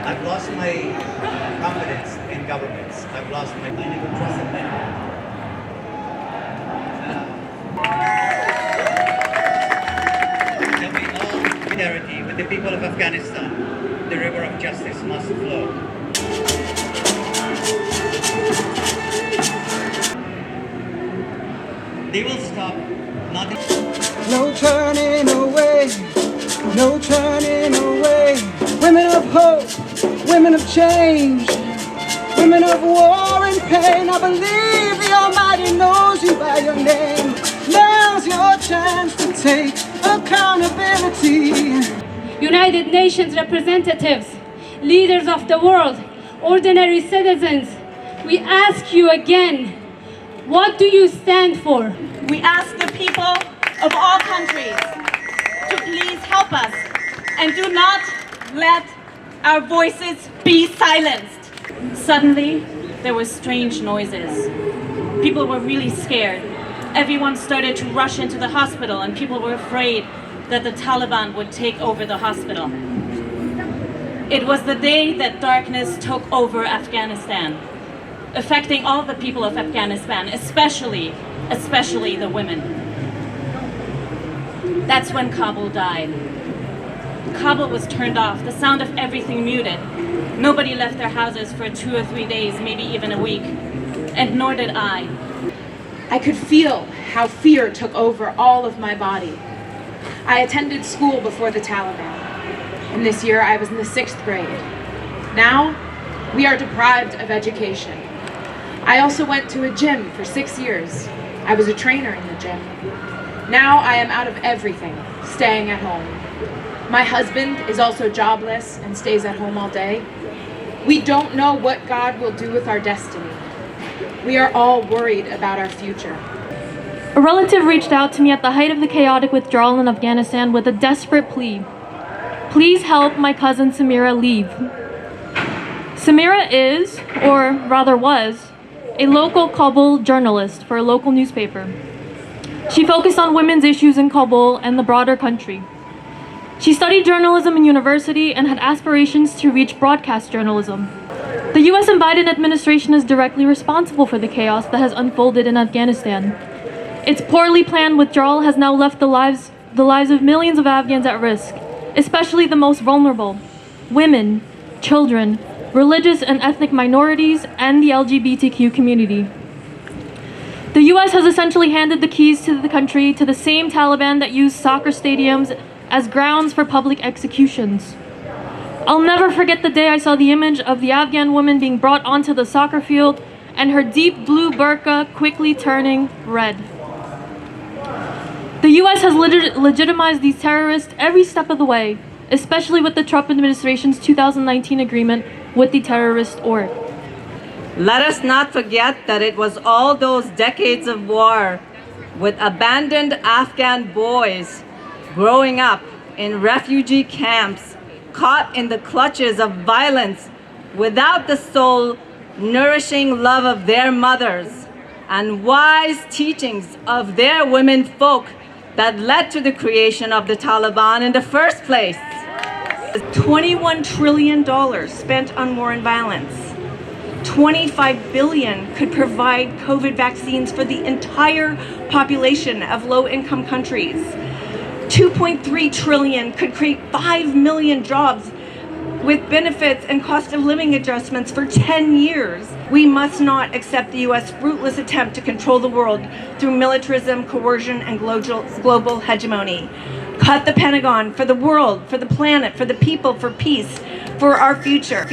I've lost my confidence in governments. I never trusted men. Shall we all solidarity with the people of Afghanistan? The river of justice must flow. They will stop nothing. No turning away, no turning away. Women of hope, women of change, women of war and pain. I believe the Almighty knows you by your name. Now's your chance to take accountability. United Nations representatives, leaders of the world, ordinary citizens, we ask you again, what do you stand for? We ask the people of all countries to please help us and do not let our voices be silenced. Suddenly, there were strange noises. People were really scared. Everyone started to rush into the hospital and people were afraid that the Taliban would take over the hospital. It was the day that darkness took over Afghanistan, affecting all the people of Afghanistan, especially the women. That's when Kabul died. Kabul was turned off, the sound of everything muted. Nobody left their houses for 2 or 3 days, maybe even a week, and nor did I. I could feel how fear took over all of my body. I attended school before the Taliban, and this year I was in the 6th grade. Now, we are deprived of education. I also went to a gym for 6 years. I was a trainer in the gym. Now I am out of everything, staying at home. My husband is also jobless and stays at home all day. We don't know what God will do with our destiny. We are all worried about our future. A relative reached out to me at the height of the chaotic withdrawal in Afghanistan with a desperate plea. Please help my cousin Samira leave. Samira is, or rather was, a local Kabul journalist for a local newspaper. She focused on women's issues in Kabul and the broader country. She studied journalism in university and had aspirations to reach broadcast journalism. The US and Biden administration is directly responsible for the chaos that has unfolded in Afghanistan. Its poorly planned withdrawal has now left the lives of millions of Afghans at risk, especially the most vulnerable: women, children, religious and ethnic minorities, and the LGBTQ community. The US has essentially handed the keys to the country to the same Taliban that used soccer stadiums as grounds for public executions. I'll never forget the day I saw the image of the Afghan woman being brought onto the soccer field and her deep blue burqa quickly turning red. The US has legitimized these terrorists every step of the way, especially with the Trump administration's 2019 agreement with the terrorist org. Let us not forget that it was all those decades of war with abandoned Afghan boys growing up in refugee camps, caught in the clutches of violence without the soul nourishing love of their mothers and wise teachings of their women folk that led to the creation of the Taliban in the first place. $21 trillion spent on war and violence. $25 billion could provide COVID vaccines for the entire population of low-income countries. $2.3 trillion could create 5 million jobs with benefits and cost of living adjustments for 10 years. We must not accept the US fruitless attempt to control the world through militarism, coercion, and global hegemony. Cut the Pentagon for the world, for the planet, for the people, for peace, for our future.